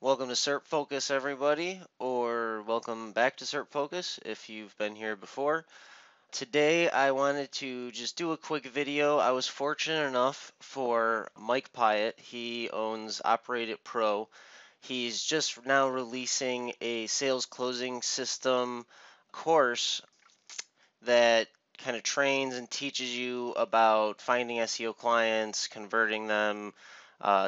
Welcome to SERP Focus, everybody, or welcome back to SERP Focus if you've been here before. Today, I wanted to just do a quick video. I was fortunate enough for Mike Piet. He owns Operate It Pro. He's just now releasing a sales closing system course that kind of trains and teaches you about finding SEO clients, converting them,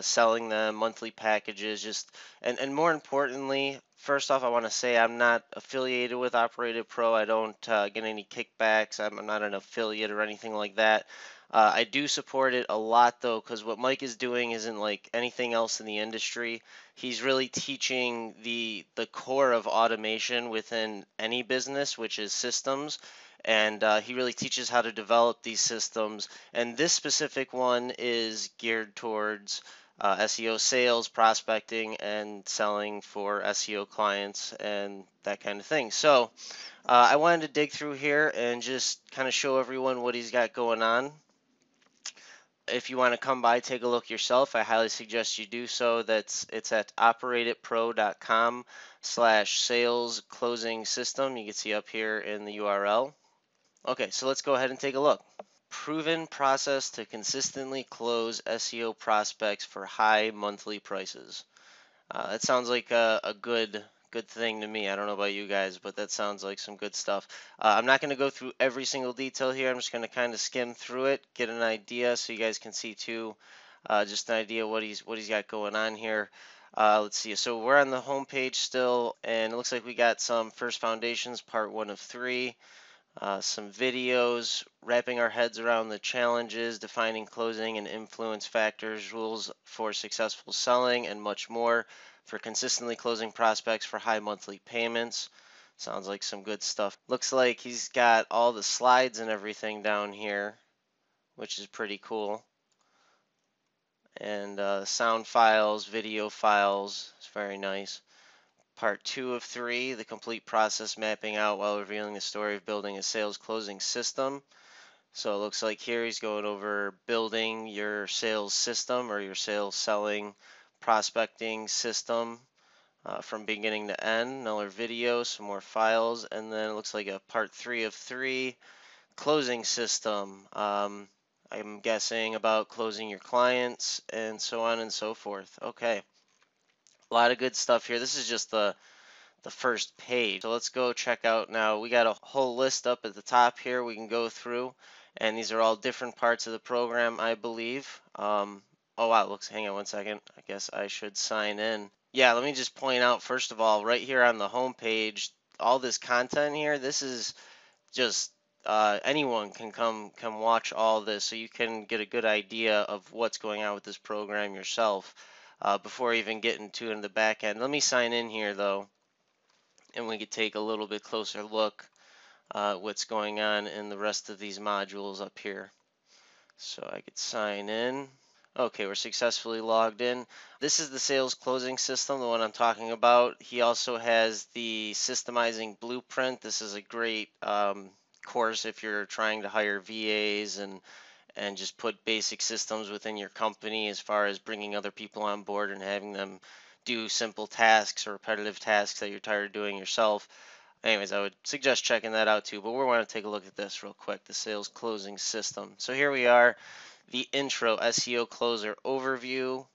selling them, monthly packages, and more importantly, first off, I want to say I'm not affiliated with Operated Pro. I don't get any kickbacks. I'm not an affiliate or anything like that. I do support it a lot though, because what Mike is doing isn't like anything else in the industry. He's really teaching the core of automation within any business, which is systems, and he really teaches how to develop these systems. And this specific one is geared towards SEO sales, prospecting, and selling for SEO clients and that kind of thing. So I wanted to dig through here and just kind of show everyone what he's got going on. If you want to come by, take a look yourself, I highly suggest you do so. It's at operateit.pro.com/sales closing system. You can see up here in the URL. Okay, so let's go ahead and take a look. Proven process to consistently close SEO prospects for high monthly prices. That sounds like a good thing to me. I don't know about you guys, but that sounds like some good stuff. I'm not going to go through every single detail here. I'm just going to kind of skim through it, get an idea, so you guys can see too, just an idea what he's got going on here. Let's see. So we're on the home page still, and it looks like we got some First Foundations, part 1 of 3. Some videos, wrapping our heads around the challenges, defining closing and influence factors, rules for successful selling, and much more for consistently closing prospects for high monthly payments. Sounds like some good stuff. Looks like he's got all the slides and everything down here, which is pretty cool. And sound files, video files, it's very nice. Part 2 of 3, the complete process mapping out while revealing the story of building a sales closing system. So it looks like here he's going over building your sales system or your sales selling prospecting system from beginning to end. Another video, some more files, and then it looks like a part 3 of 3, closing system. I'm guessing about closing your clients and so on and so forth. Okay, a lot of good stuff here. This is just the first page. So let's go check out now. We got a whole list up at the top here we can go through, and these are all different parts of the program, I believe. Oh wow, looks, hang on one second. I guess I should sign in. Yeah, let me just point out, first of all, right here on the home page, all this content here, this is just anyone can come watch all this, so you can get a good idea of what's going on with this program yourself before even getting to in the back end. Let me sign in here though, and we could take a little bit closer look what's going on in the rest of these modules up here. So I could sign in. Okay, we're successfully logged in. This is the sales closing system, the one I'm talking about. He also has the systemizing blueprint. This is a great course if you're trying to hire VAs and just put basic systems within your company as far as bringing other people on board and having them do simple tasks or repetitive tasks that you're tired of doing yourself. Anyways, I would suggest checking that out too, but we want to take a look at this real quick, the sales closing system. So here we are, the intro SEO closer overview.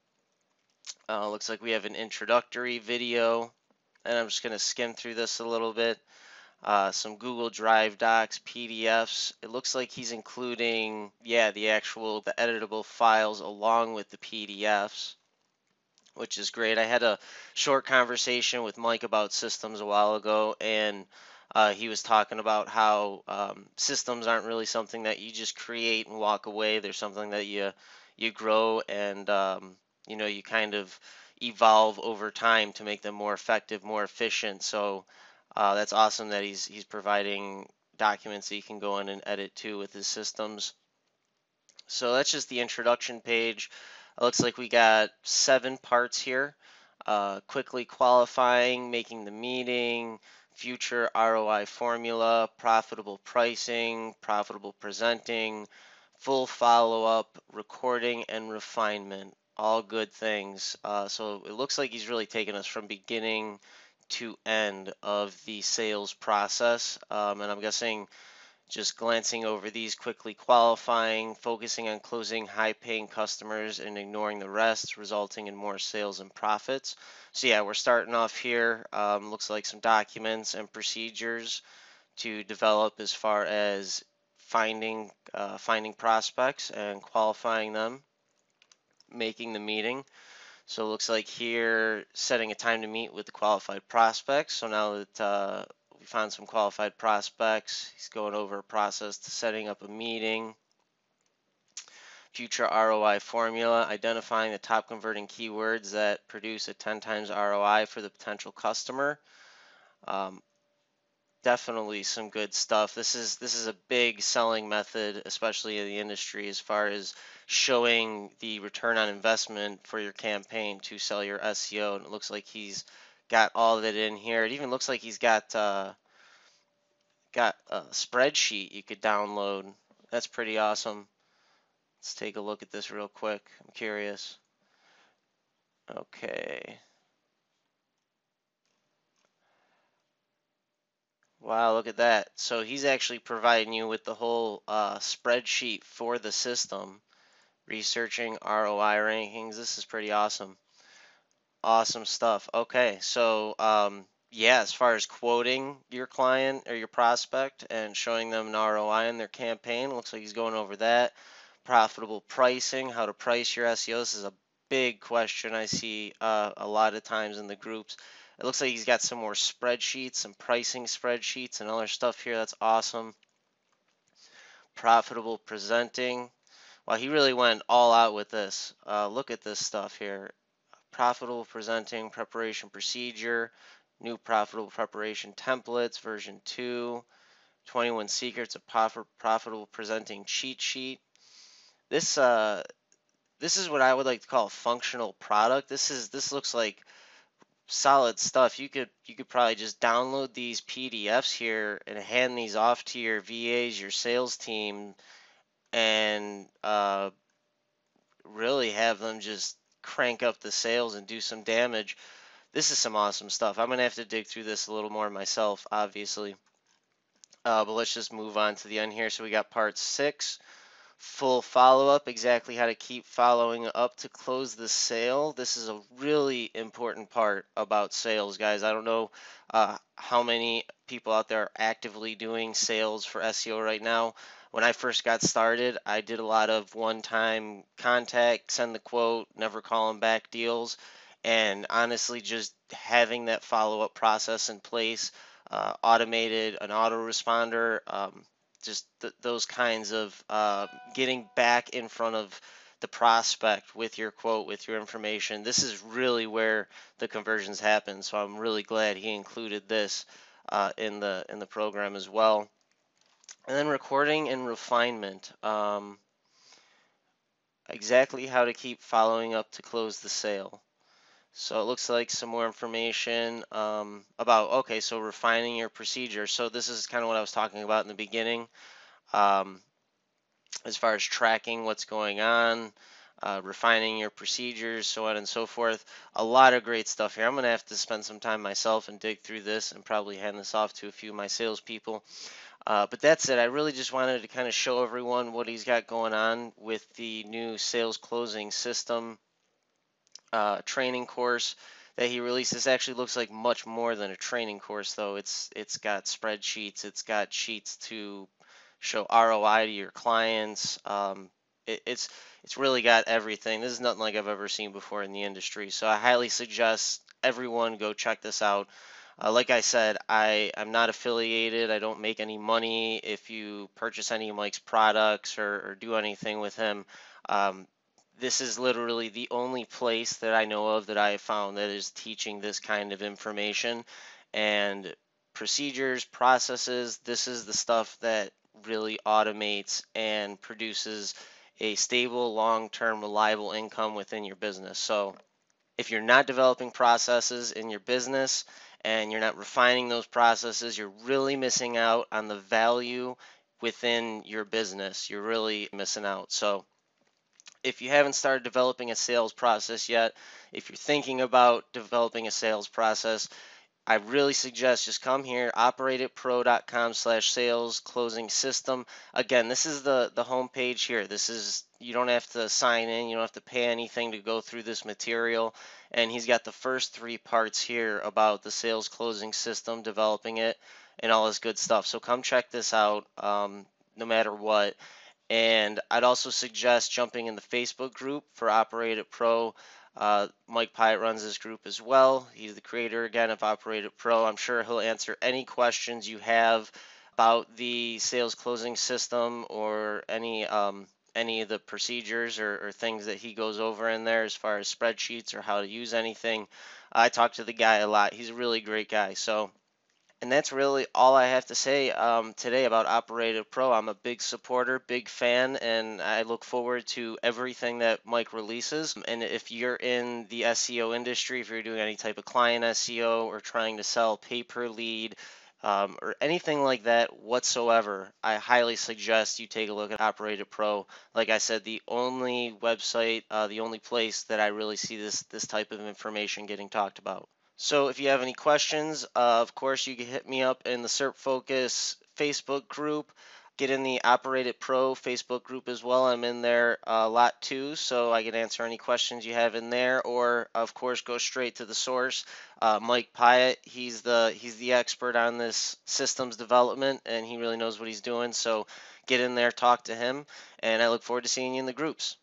Looks like we have an introductory video, and I'm just going to skim through this a little bit. Some Google Drive docs, PDFs. It looks like he's including, yeah, the editable files along with the PDFs, which is great. I had a short conversation with Mike about systems a while ago, and he was talking about how systems aren't really something that you just create and walk away. They're something that you grow and you kind of evolve over time to make them more effective, more efficient. So that's awesome that he's providing documents that you can go in and edit too with his systems. So that's just the introduction page. It looks like we got 7 parts here. Quickly qualifying, making the meeting, future ROI formula, profitable pricing, profitable presenting, full follow-up, recording, and refinement. all good things. So it looks like he's really taken us from beginning to end of the sales process. And I'm guessing just glancing over these, quickly qualifying, focusing on closing high-paying customers and ignoring the rest, resulting in more sales and profits. So yeah, we're starting off here. Looks like some documents and procedures to develop as far as finding prospects and qualifying them, making the meeting. So it looks like here setting a time to meet with the qualified prospects. So now that we found some qualified prospects, he's going over a process to setting up a meeting, future ROI formula, identifying the top converting keywords that produce a 10 times ROI for the potential customer. Um, Definitely some good stuff. This is a big selling method, especially in the industry, as far as showing the return on investment for your campaign to sell your SEO. And it looks like he's got all of it in here. It even looks like he's got a spreadsheet you could download. That's pretty awesome. Let's take a look at this real quick. I'm curious. Okay. Wow, look at that. So he's actually providing you with the whole spreadsheet for the system. Researching ROI rankings. This is pretty awesome. Awesome stuff. Okay, so yeah, as far as quoting your client or your prospect and showing them an ROI in their campaign, looks like he's going over that. Profitable pricing, how to price your SEO. This is a big question I see a lot of times in the groups. It looks like he's got some more spreadsheets, some pricing spreadsheets and other stuff here. That's awesome. Profitable presenting. Well, he really went all out with this. Look at this stuff here. Profitable presenting, preparation procedure, new profitable preparation templates, version 2, 21 secrets of profitable presenting cheat sheet. This is what I would like to call a functional product. This looks like solid stuff. You could probably just download these PDFs here and hand these off to your VAs, your sales team, and really have them just crank up the sales and do some damage. This is some awesome stuff. I'm going to have to dig through this a little more myself, obviously. But let's just move on to the end here. So we got part 6. Full follow-up, exactly how to keep following up to close the sale. This is a really important part about sales, guys. I don't know how many people out there are actively doing sales for SEO right now. When I first got started, I did a lot of one-time contact, send the quote, never call them back deals. And honestly, just having that follow-up process in place, automated, an autoresponder, just those kinds of getting back in front of the prospect with your quote, with your information. This is really where the conversions happen. So I'm really glad he included this in the program as well. And then recording and refinement. Exactly how to keep following up to close the sale. So it looks like some more information about, okay, so refining your procedure. So this is kind of what I was talking about in the beginning. As far as tracking what's going on, refining your procedures, so on and so forth. A lot of great stuff here. I'm going to have to spend some time myself and dig through this and probably hand this off to a few of my salespeople. But that's it. I really just wanted to kind of show everyone what he's got going on with the new sales closing system training course that he released. This actually looks like much more than a training course, though. It's got spreadsheets, it's got sheets to show ROI to your clients. It's really got everything. This is nothing like I've ever seen before in the industry. So I highly suggest everyone go check this out. Like I said, I'm not affiliated. I don't make any money if you purchase any of Mike's products or do anything with him. This is literally the only place that I know of that I have found that is teaching this kind of information and procedures, processes. This is the stuff that really automates and produces a stable, long-term, reliable income within your business. So if you're not developing processes in your business and you're not refining those processes, you're really missing out on the value within your business. You're really missing out. So If you haven't started developing a sales process yet, if you're thinking about developing a sales process, I really suggest just come here, operatedpro.com/sales closing system. Again, this is the home page here. This is, you don't have to sign in, you don't have to pay anything to go through this material. And he's got the first three parts here about the sales closing system, developing it, and all this good stuff. So come check this out, no matter what. And I'd also suggest jumping in the Facebook group for Operated Pro. Mike Piet runs this group as well. He's the creator again of Operated Pro. I'm sure he'll answer any questions you have about the sales closing system or any of the procedures or things that he goes over in there as far as spreadsheets or how to use anything. I talk to the guy a lot. He's a really great guy. So, and that's really all I have to say today about Operated Pro. I'm a big supporter, big fan, and I look forward to everything that Mike releases. And if you're in the SEO industry, if you're doing any type of client SEO or trying to sell pay per lead, or anything like that whatsoever, I highly suggest you take a look at Operated Pro. Like I said, the only website, the only place that I really see this type of information getting talked about. So if you have any questions, of course, you can hit me up in the SERP Focus Facebook group. Get in the Operated Pro Facebook group as well. I'm in there a lot too, so I can answer any questions you have in there. Or of course, go straight to the source. Mike Piet, he's the expert on this systems development, and he really knows what he's doing. So get in there, talk to him, and I look forward to seeing you in the groups.